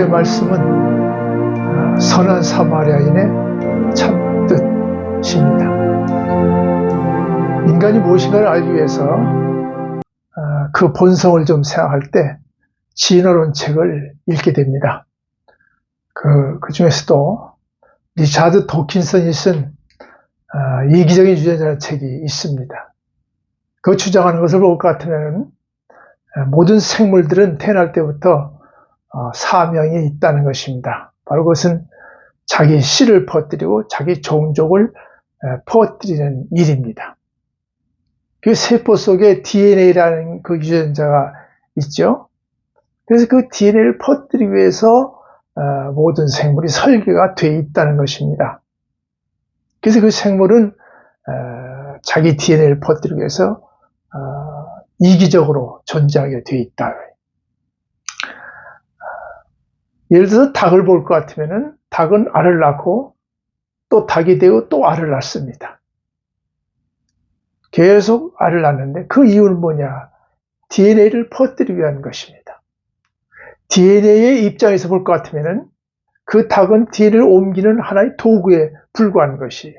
오늘의 말씀은 선한 사마리아인의 참뜻입니다. 인간이 무엇인가를 알기 위해서 그 본성을 좀 생각할 때 진화론 책을 읽게 됩니다. 그 중에서도 리차드 도킨슨이 쓴 이기적인 유전자라는 책이 있습니다. 그 주장하는 것을 볼 것 같으면 모든 생물들은 태어날 때부터 사명이 있다는 것입니다. 바로 그것은 자기 씨를 퍼뜨리고 자기 종족을 퍼뜨리는 일입니다. 그 세포 속에 DNA라는 그 유전자가 있죠. 그래서 그 DNA를 퍼뜨리기 위해서 모든 생물이 설계가 되어 있다는 것입니다. 그래서 그 생물은 자기 DNA를 퍼뜨리기 위해서 이기적으로 존재하게 되어 있다. 예를 들어서 닭을 볼 것 같으면 닭은 알을 낳고 또 닭이 되고 또 알을 낳습니다. 계속 알을 낳는데 그 이유는 뭐냐? DNA를 퍼뜨리기 위한 것입니다. DNA의 입장에서 볼 것 같으면 그 닭은 DNA를 옮기는 하나의 도구에 불과한 것이에요.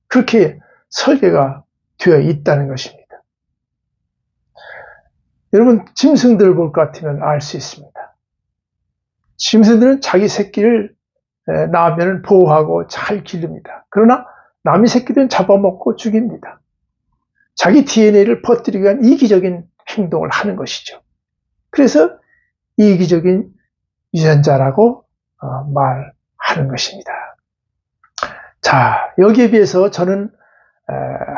그렇게 설계가 되어 있다는 것입니다. 여러분, 짐승들을 볼 것 같으면 알 수 있습니다. 짐승들은 자기 새끼를 낳으면 보호하고 잘 기릅니다. 그러나 남의 새끼들은 잡아먹고 죽입니다. 자기 DNA를 퍼뜨리기 위한 이기적인 행동을 하는 것이죠. 그래서 이기적인 유전자라고 말하는 것입니다. 자, 여기에 비해서 저는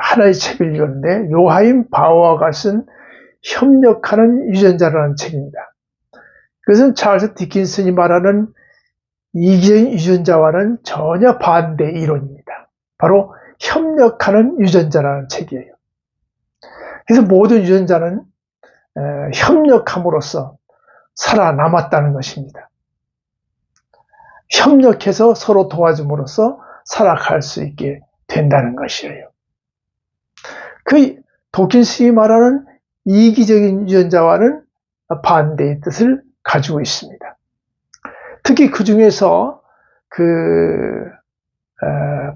하나의 책을 읽었는데 요하임 바우어가 쓴 협력하는 유전자라는 책입니다. 그것은 찰스 디킨슨이 말하는 이기적인 유전자와는 전혀 반대 이론입니다. 바로 협력하는 유전자라는 책이에요. 그래서 모든 유전자는 협력함으로써 살아남았다는 것입니다. 협력해서 서로 도와줌으로써 살아갈 수 있게 된다는 것이에요. 그 도킨슨이 말하는 이기적인 유전자와는 반대의 뜻을 가지고 있습니다. 특히 그 중에서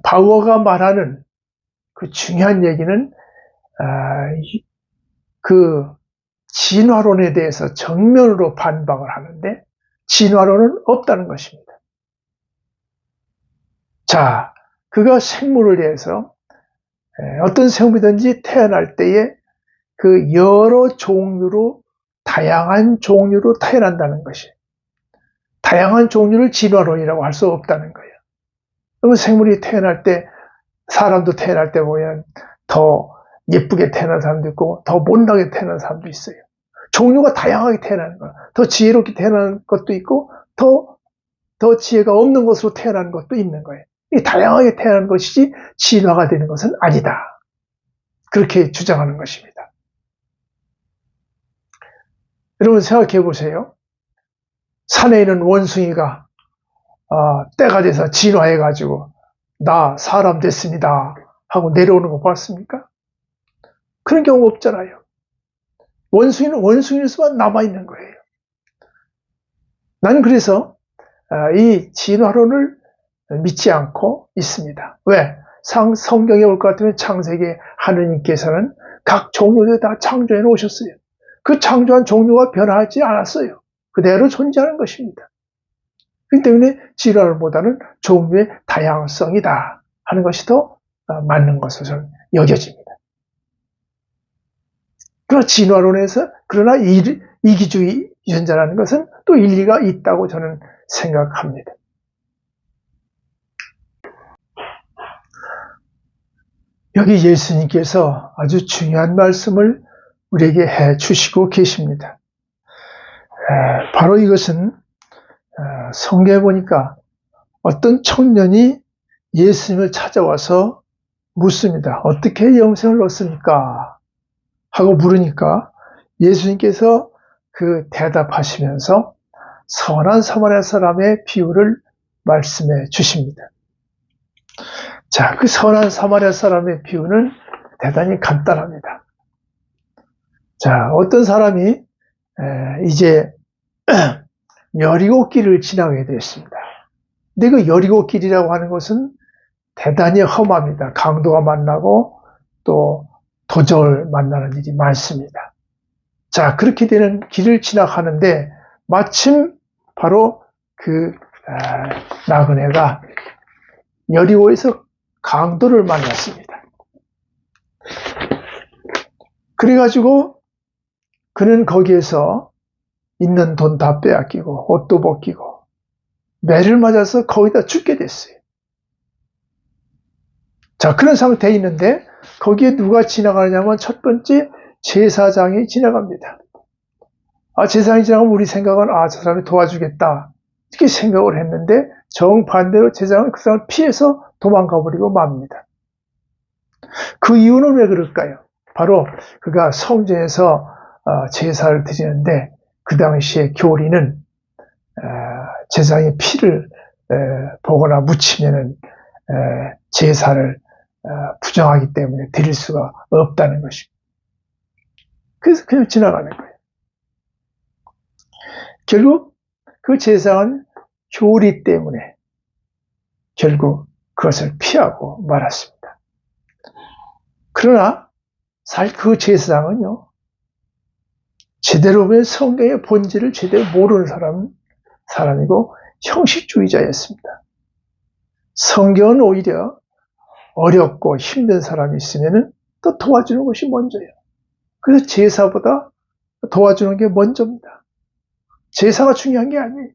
바우어가 말하는 그 중요한 얘기는 그 진화론에 대해서 정면으로 반박을 하는데 진화론은 없다는 것입니다. 자, 그가 생물을 대해서 어떤 생물이든지 태어날 때에 그 여러 종류로 다양한 종류로 태어난다는 것이 다양한 종류를 진화론이라고 할 수 없다는 거예요. 그러면 생물이 태어날 때 사람도 태어날 때 보면 더 예쁘게 태어난 사람도 있고 더 못나게 태어난 사람도 있어요. 종류가 다양하게 태어나는 거예요. 더 지혜롭게 태어나는 것도 있고 더 지혜가 없는 것으로 태어나는 것도 있는 거예요. 이 다양하게 태어나는 것이지 진화가 되는 것은 아니다. 그렇게 주장하는 것입니다. 여러분 생각해 보세요. 산에 있는 원숭이가 때가 돼서 진화해가지고 나 사람 됐습니다 하고 내려오는 거 봤습니까? 그런 경우 없잖아요. 원숭이는 원숭이로서만 남아있는 거예요. 나는 그래서 이 진화론을 믿지 않고 있습니다. 왜? 성경에 올 것 같으면 창세기 하느님께서는 각 종류를 다 창조해 놓으셨어요. 그 창조한 종류가 변하지 않았어요. 그대로 존재하는 것입니다. 그렇기 때문에 진화론보다는 종류의 다양성이다 하는 것이 더 맞는 것으로 저는 여겨집니다. 그러나 진화론에서 그러나 이기주의 유전자라는 것은 또 일리가 있다고 저는 생각합니다. 여기 예수님께서 아주 중요한 말씀을 우리에게 해 주시고 계십니다. 바로 이것은 성경에 보니까 어떤 청년이 예수님을 찾아와서 묻습니다. 어떻게 영생을 얻습니까? 하고 물으니까 예수님께서 그 대답하시면서 선한 사마리아 사람의 비유를 말씀해 주십니다. 자, 그 선한 사마리아 사람의 비유는 대단히 간단합니다. 자, 어떤 사람이 이제 여리고 길을 지나게 됐습니다. 근데 그 여리고 길이라고 하는 것은 대단히 험합니다. 강도가 만나고 또 도적을 만나는 일이 많습니다. 자, 그렇게 되는 길을 지나가는데 마침 바로 그 나그네가 여리고에서 강도를 만났습니다. 그래가지고 그는 거기에서 있는 돈 다 빼앗기고 옷도 벗기고 매를 맞아서 거기다 죽게 됐어요. 자, 그런 상태에 있는데 거기에 누가 지나가냐면 첫 번째 제사장이 지나갑니다. 제사장이 지나가면 우리 생각은 저 사람이 도와주겠다 이렇게 생각을 했는데 정반대로 제사장은 그 사람을 피해서 도망가 버리고 맙니다. 그 이유는 왜 그럴까요? 바로 그가 성전에서 제사를 드리는데 그 당시에 교리는 제사장의 피를 보거나 묻히면은 제사를 부정하기 때문에 드릴 수가 없다는 것입니다. 그래서 그냥 지나가는 거예요. 결국 그 제사장은 교리 때문에 결국 그것을 피하고 말았습니다. 그러나 사실 그 제사장은요, 제대로 보면 성경의 본질을 제대로 모르는 사람이고 형식주의자였습니다. 성경은 오히려 어렵고 힘든 사람이 있으면 또 도와주는 것이 먼저예요. 그래서 제사보다 도와주는 게 먼저입니다. 제사가 중요한 게 아니에요.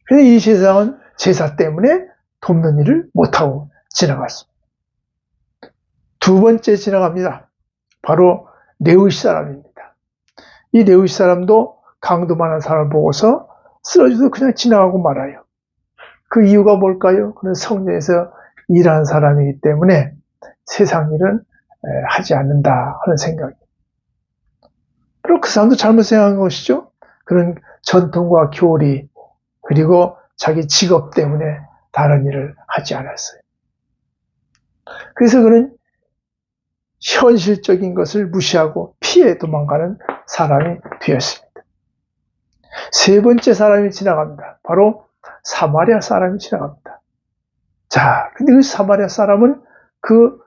그래서 이 제사장은 제사 때문에 돕는 일을 못하고 지나갔습니다. 두 번째 지나갑니다. 바로 레위 사람입니다. 이 레위 사람도 강도 많은 사람을 보고서 쓰러져서 그냥 지나가고 말아요. 그 이유가 뭘까요? 그는 성전에서 일하는 사람이기 때문에 세상 일은 하지 않는다 하는 생각이에요. 그리고 그 사람도 잘못 생각한 것이죠. 그런 전통과 교리 그리고 자기 직업 때문에 다른 일을 하지 않았어요. 그래서 그는 현실적인 것을 무시하고 피해 도망가는 사람이 되었습니다. 세 번째 사람이 지나갑니다. 바로 사마리아 사람이 지나갑니다. 자, 근데 그 사마리아 사람은 그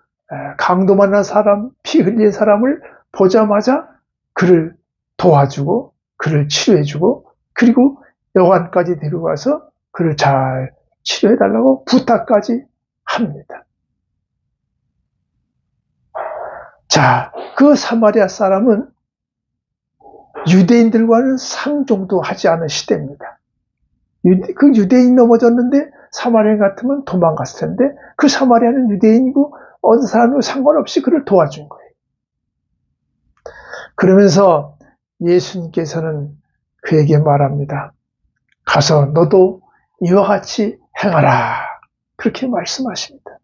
강도 만난 사람, 피 흘린 사람을 보자마자 그를 도와주고 그를 치료해주고 그리고 여관까지 데려가서 그를 잘 치료해달라고 부탁까지 합니다. 자, 그 사마리아 사람은 유대인들과는 상종도 하지 않은 시대입니다. 그 유대인이 넘어졌는데 사마리아 같으면 도망갔을 텐데 그 사마리아는 유대인이고 어느 사람이고 상관없이 그를 도와준 거예요. 그러면서 예수님께서는 그에게 말합니다. 가서 너도 이와 같이 행하라. 그렇게 말씀하십니다.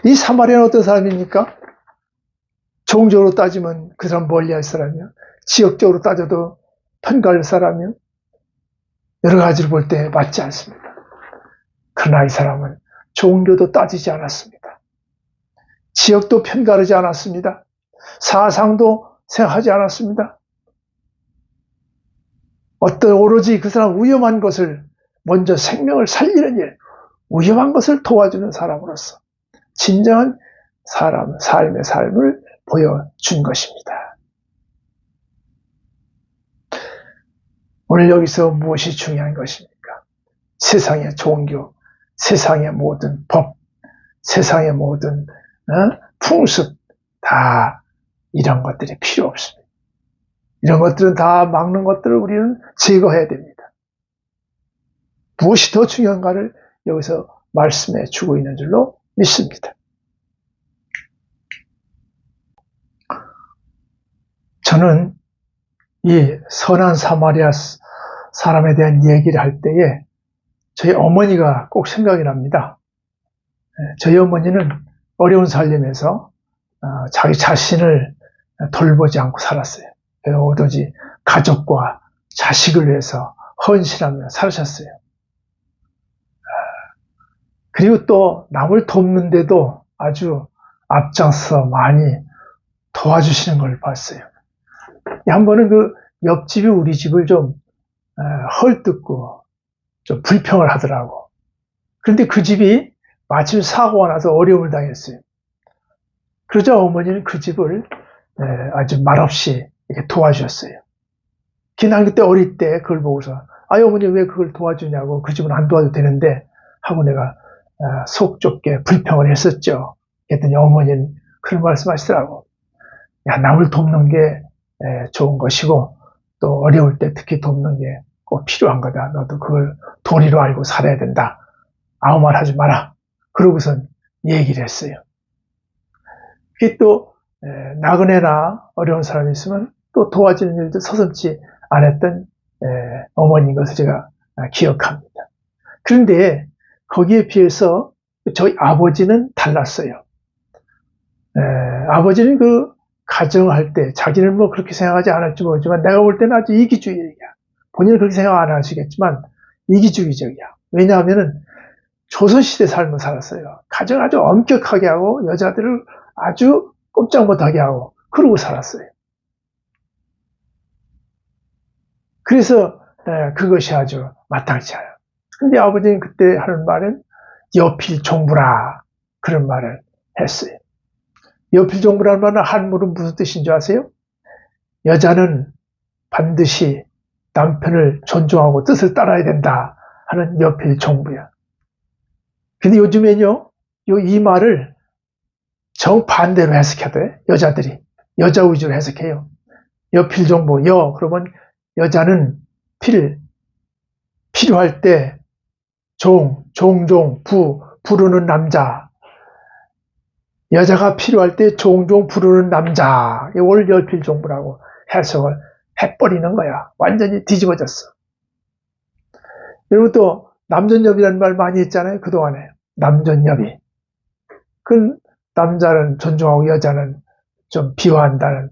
이 사마리아는 어떤 사람입니까? 종교로 따지면 그 사람 멀리할 사람이요. 지역적으로 따져도 편가할 사람이요. 여러 가지를 볼 때 맞지 않습니다. 그러나 이 사람은 종교도 따지지 않았습니다. 지역도 편가르지 않았습니다. 사상도 생각하지 않았습니다. 어떤 오로지 그 사람 위험한 것을 먼저 생명을 살리는 일, 위험한 것을 도와주는 사람으로서 진정한 삶의 삶을 보여준 것입니다. 오늘 여기서 무엇이 중요한 것입니까? 세상의 종교, 세상의 모든 법, 세상의 모든 풍습 다 이런 것들이 필요 없습니다. 이런 것들은 다 막는 것들을 우리는 제거해야 됩니다. 무엇이 더 중요한가를 여기서 말씀해 주고 있는 줄로 믿습니다. 저는 이 선한 사마리아 사람에 대한 얘기를 할 때에 저희 어머니가 꼭 생각이 납니다. 저희 어머니는 어려운 살림에서 자기 자신을 돌보지 않고 살았어요. 오로지 가족과 자식을 위해서 헌신하며 살으셨어요. 그리고 또 남을 돕는데도 아주 앞장서 많이 도와주시는 걸 봤어요. 한 번은 그 옆집이 우리 집을 좀 헐뜯고 좀 불평을 하더라고. 그런데 그 집이 마침 사고가 나서 어려움을 당했어요. 그러자 어머니는 그 집을 아주 말없이 이렇게 도와주셨어요. 난 그때 어릴 때 그걸 보고서 어머니 왜 그걸 도와주냐고, 그 집은 안 도와도 되는데 하고 내가 속 좁게 불평을 했었죠. 그랬더니 어머니는 그런 말씀하시더라고. 야, 남을 돕는 게 좋은 것이고 또 어려울 때 특히 돕는 게 꼭 필요한 거다. 너도 그걸 도리로 알고 살아야 된다. 아무 말 하지 마라. 그러고선 얘기를 했어요. 그게 또 나그네나 어려운 사람이 있으면 또 도와주는 일도 서슴지 않았던 어머니인 것을 제가 기억합니다. 그런데 거기에 비해서 저희 아버지는 달랐어요. 아버지는 그 가정할 때 자기는 뭐 그렇게 생각하지 않을지 모르지만 내가 볼 때는 아주 이기주의야. 본인은 그렇게 생각 안 하시겠지만 이기주의적이야. 왜냐하면은 조선시대 삶을 살았어요. 가정을 아주 엄격하게 하고 여자들을 아주 꼼짝 못하게 하고 그러고 살았어요. 그래서 그것이 아주 마땅치 않아요. 근데 아버지는 그때 하는 말은 여필종부라 그런 말을 했어요. 여필종부라는 말은 한문은 무슨 뜻인 줄 아세요? 여자는 반드시 남편을 존중하고 뜻을 따라야 된다 하는 여필종부야. 근데 요즘에는요, 이 말을 정반대로 해석해야 돼. 여자들이. 여자 위주로 해석해요. 여필종부, 그러면 여자는 필요할 때 종종, 부르는 남자. 여자가 필요할 때 종종 부르는 남자. 이걸 여필종부라고 해석을 해버리는 거야. 완전히 뒤집어졌어. 그리고 또 남전여비라는 말 많이 했잖아요. 그동안에. 남전여비. 그 남자는 존중하고 여자는 좀 비호한다는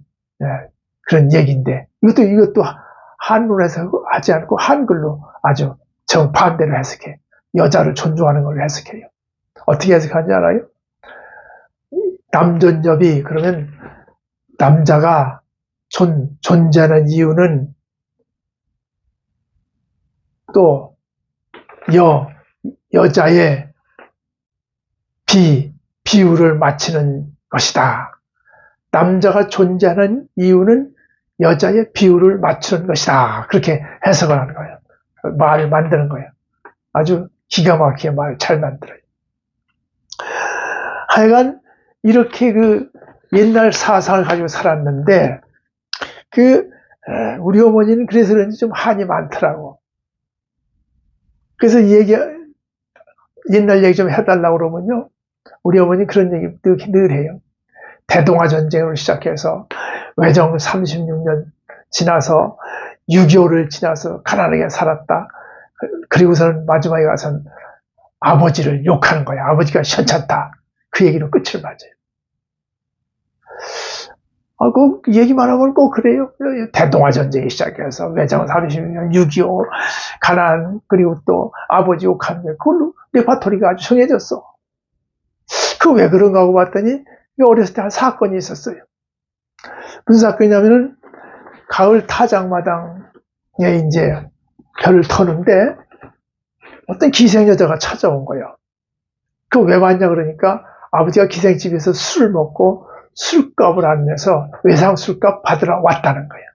그런 얘기인데 이것도 한문으로 해석하지 않고 한글로 아주 정반대로 해석해. 여자를 존중하는 걸로 해석해요. 어떻게 해석하는지 알아요? 남전여비 그러면 남자가 존재하는 이유는 또 여자의 비율을 맞추는 것이다. 남자가 존재하는 이유는 여자의 비율을 맞추는 것이다. 그렇게 해석을 하는 거예요. 말을 만드는 거예요. 아주 기가 막히게 말을 잘 만들어요. 하여간 이렇게 그 옛날 사상을 가지고 살았는데 우리 어머니는 그래서 그런지 좀 한이 많더라고. 그래서 옛날 얘기 좀 해달라고 그러면요. 우리 어머니 그런 얘기 늘 해요. 대동아 전쟁으로 시작해서 외정 36년 지나서 6.25를 지나서 가난하게 살았다. 그리고서는 마지막에 가서는 아버지를 욕하는 거야. 아버지가 현찮다. 그 얘기로 끝을 맞아요. 그 얘기만 하면 꼭 그래요. 대동아 전쟁이 시작해서 외정 36년 6.25 가난 그리고 또 아버지 욕하는 게 그걸로 레파토리가 아주 정해졌어. 그 왜 그런가 하고 봤더니 어렸을 때 한 사건이 있었어요. 무슨 사건이냐면은 가을 타작마당에 이제 별을 터는데 어떤 기생 여자가 찾아온 거예요. 그 왜 왔냐 그러니까 아버지가 기생집에서 술을 먹고 술값을 안 내서 외상 술값 받으러 왔다는 거예요.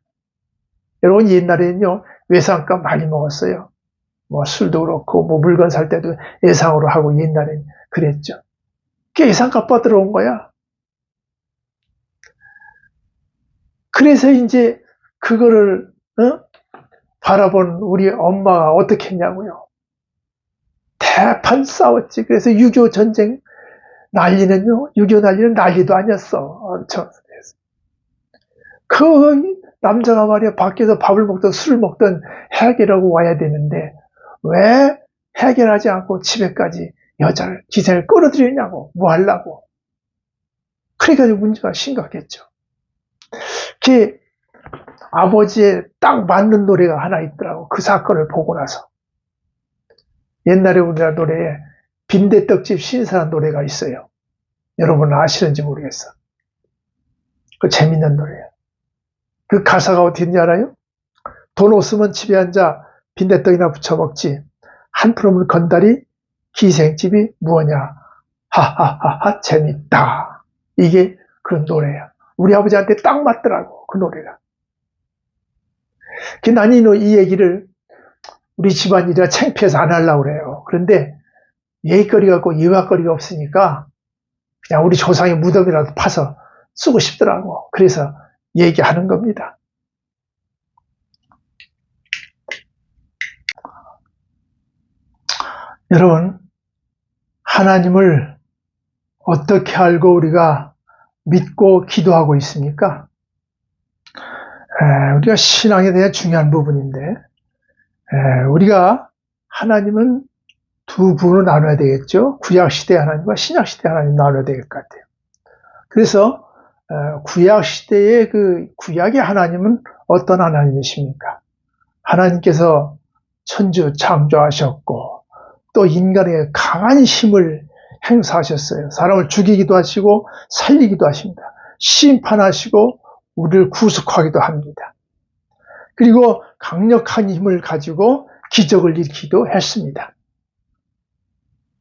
여러분 옛날에는요 외상값 많이 먹었어요. 뭐 술도 그렇고 뭐 물건 살 때도 예상으로 하고 옛날엔 그랬죠. 그 예상값 받으러 온 거야. 그래서 이제 그거를 바라본 우리 엄마가 어떻게 했냐고요. 대판 싸웠지. 그래서 6.25 전쟁 난리는요. 6.25 난리는 난리도 아니었어. 엄청. 그 남자가 말이야 밖에서 밥을 먹던 술을 먹던 해결하고 와야 되는데 왜 해결하지 않고 집에까지 여자를 기생을 끌어들이냐고. 뭐 하려고. 그러니까 문제가 심각했죠. 그 아버지에 딱 맞는 노래가 하나 있더라고. 그 사건을 보고 나서. 옛날에 우리나라 노래에 빈대떡집 신사라는 노래가 있어요. 여러분 아시는지 모르겠어. 그 재밌는 노래예요. 그 가사가 어떻게 있는지 알아요? 돈 없으면 집에 앉아 빈대떡이나 부쳐 먹지. 한 푸름을 건다리 기생집이 무엇냐. 하하하하 재밌다. 이게 그 노래야. 우리 아버지한테 딱 맞더라고 그 노래가. 나는 이 얘기를 우리 집안이라 창피해서 안 하려고 그래요. 그런데 예의거리가 없고 예화거리가 없으니까 그냥 우리 조상의 무덤이라도 파서 쓰고 싶더라고. 그래서 얘기하는 겁니다. 여러분, 하나님을 어떻게 알고 우리가 믿고 기도하고 있습니까? 우리가 신앙에 대한 중요한 부분인데, 우리가 하나님은 두 부로 나눠야 되겠죠. 구약시대 하나님과 신약시대 하나님 나눠야 될 것 같아요. 그래서 구약시대의 그 구약의 하나님은 어떤 하나님이십니까? 하나님께서 천주 창조하셨고 또 인간의 강한 힘을 행사하셨어요. 사람을 죽이기도 하시고 살리기도 하십니다. 심판하시고 우리를 구속하기도 합니다. 그리고 강력한 힘을 가지고 기적을 일으키기도 했습니다.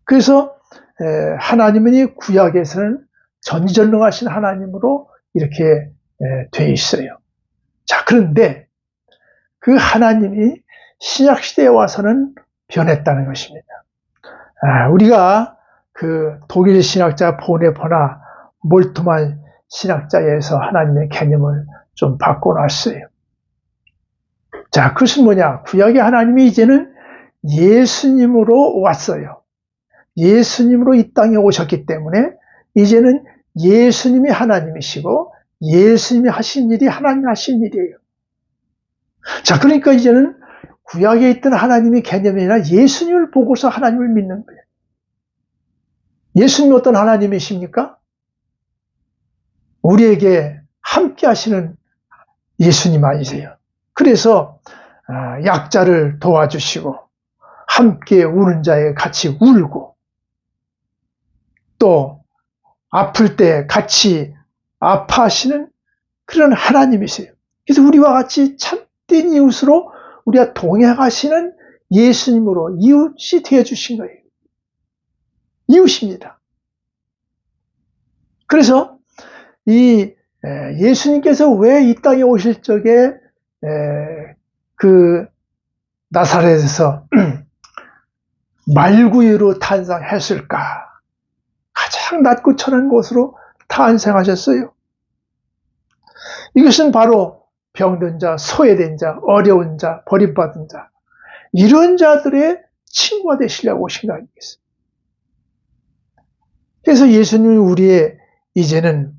그래서 하나님은 이 구약에서는 전지전능하신 하나님으로 이렇게 돼 있어요. 자, 그런데 그 하나님이 신약시대에 와서는 변했다는 것입니다. 우리가 그 독일 신학자 보네퍼나 몰트만 신학자에서 하나님의 개념을 좀 바꿔놨어요. 자, 그것은 뭐냐? 구약의 하나님이 이제는 예수님으로 왔어요. 예수님으로 이 땅에 오셨기 때문에 이제는 예수님이 하나님이시고 예수님이 하신 일이 하나님이 하신 일이에요. 자, 그러니까 이제는 구약에 있던 하나님의 개념이 아니라 예수님을 보고서 하나님을 믿는 거예요. 예수님이 어떤 하나님이십니까? 우리에게 함께 하시는 예수님 아니세요. 그래서 약자를 도와주시고 함께 우는 자에 같이 울고 또 아플 때 같이 아파하시는 그런 하나님이세요. 그래서 우리와 같이 참된 이웃으로 우리가 동행하시는 예수님으로 이웃이 되어주신 거예요. 이웃입니다. 그래서 이 예수님께서 왜 이 땅에 오실 적에 그 나사렛에서 말구유로 탄생했을까? 가장 낮고 천한 곳으로 탄생하셨어요. 이것은 바로 병든 자, 소외된 자, 어려운 자, 버림받은 자, 이런 자들의 친구가 되시려고 오신 거 아니겠어요? 그래서 예수님이 우리의 이제는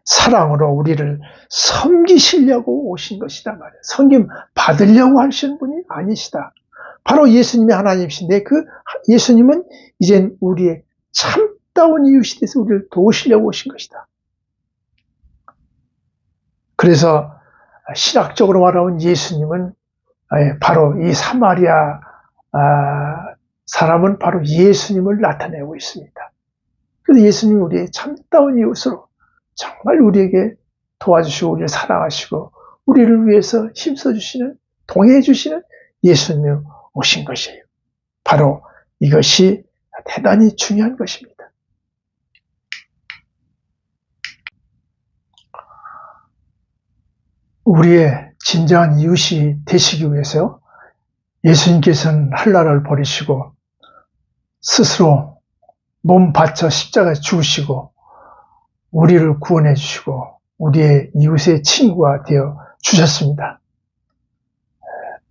사랑으로 우리를 섬기시려고 오신 것이다 말이에요. 섬김 받으려고 하시는 분이 아니시다. 바로 예수님이 하나님이신데 그 예수님은 이젠 우리의 참다운 이웃이 돼서 우리를 도우시려고 오신 것이다. 그래서 신학적으로 말하면 예수님은 바로 이 사마리아 사람은 바로 예수님을 나타내고 있습니다. 그래서 예수님이 우리의 참다운 이웃으로 정말 우리에게 도와주시고 우리를 사랑하시고 우리를 위해서 힘써주시는 동해주시는 예수님이 오신 것이에요. 바로 이것이 대단히 중요한 것입니다. 우리의 진정한 이웃이 되시기 위해서 예수님께서는 한나라를 버리시고 스스로 몸 바쳐 십자가에 죽으시고 우리를 구원해 주시고 우리의 이웃의 친구가 되어 주셨습니다.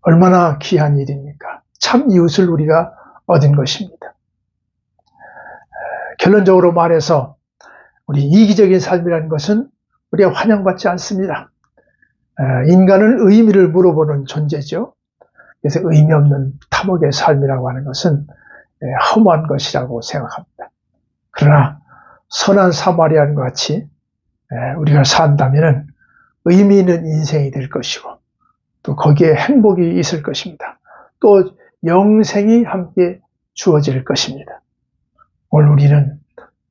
얼마나 귀한 일입니까? 참 이웃을 우리가 얻은 것입니다. 결론적으로 말해서 우리 이기적인 삶이라는 것은 우리가 환영받지 않습니다. 인간은 의미를 물어보는 존재죠. 그래서 의미 없는 탐욕의 삶이라고 하는 것은 허무한 것이라고 생각합니다. 그러나 선한 사마리아인과 같이 우리가 산다면 의미 있는 인생이 될 것이고 또 거기에 행복이 있을 것입니다. 또 영생이 함께 주어질 것입니다. 오늘 우리는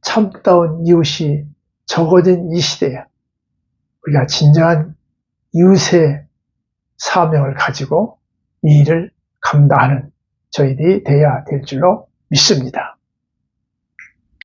참다운 이웃이 적어진 이 시대에 우리가 진정한 이웃의 사명을 가지고 이 일을 감당하는 저희들이 돼야 될 줄로 믿습니다.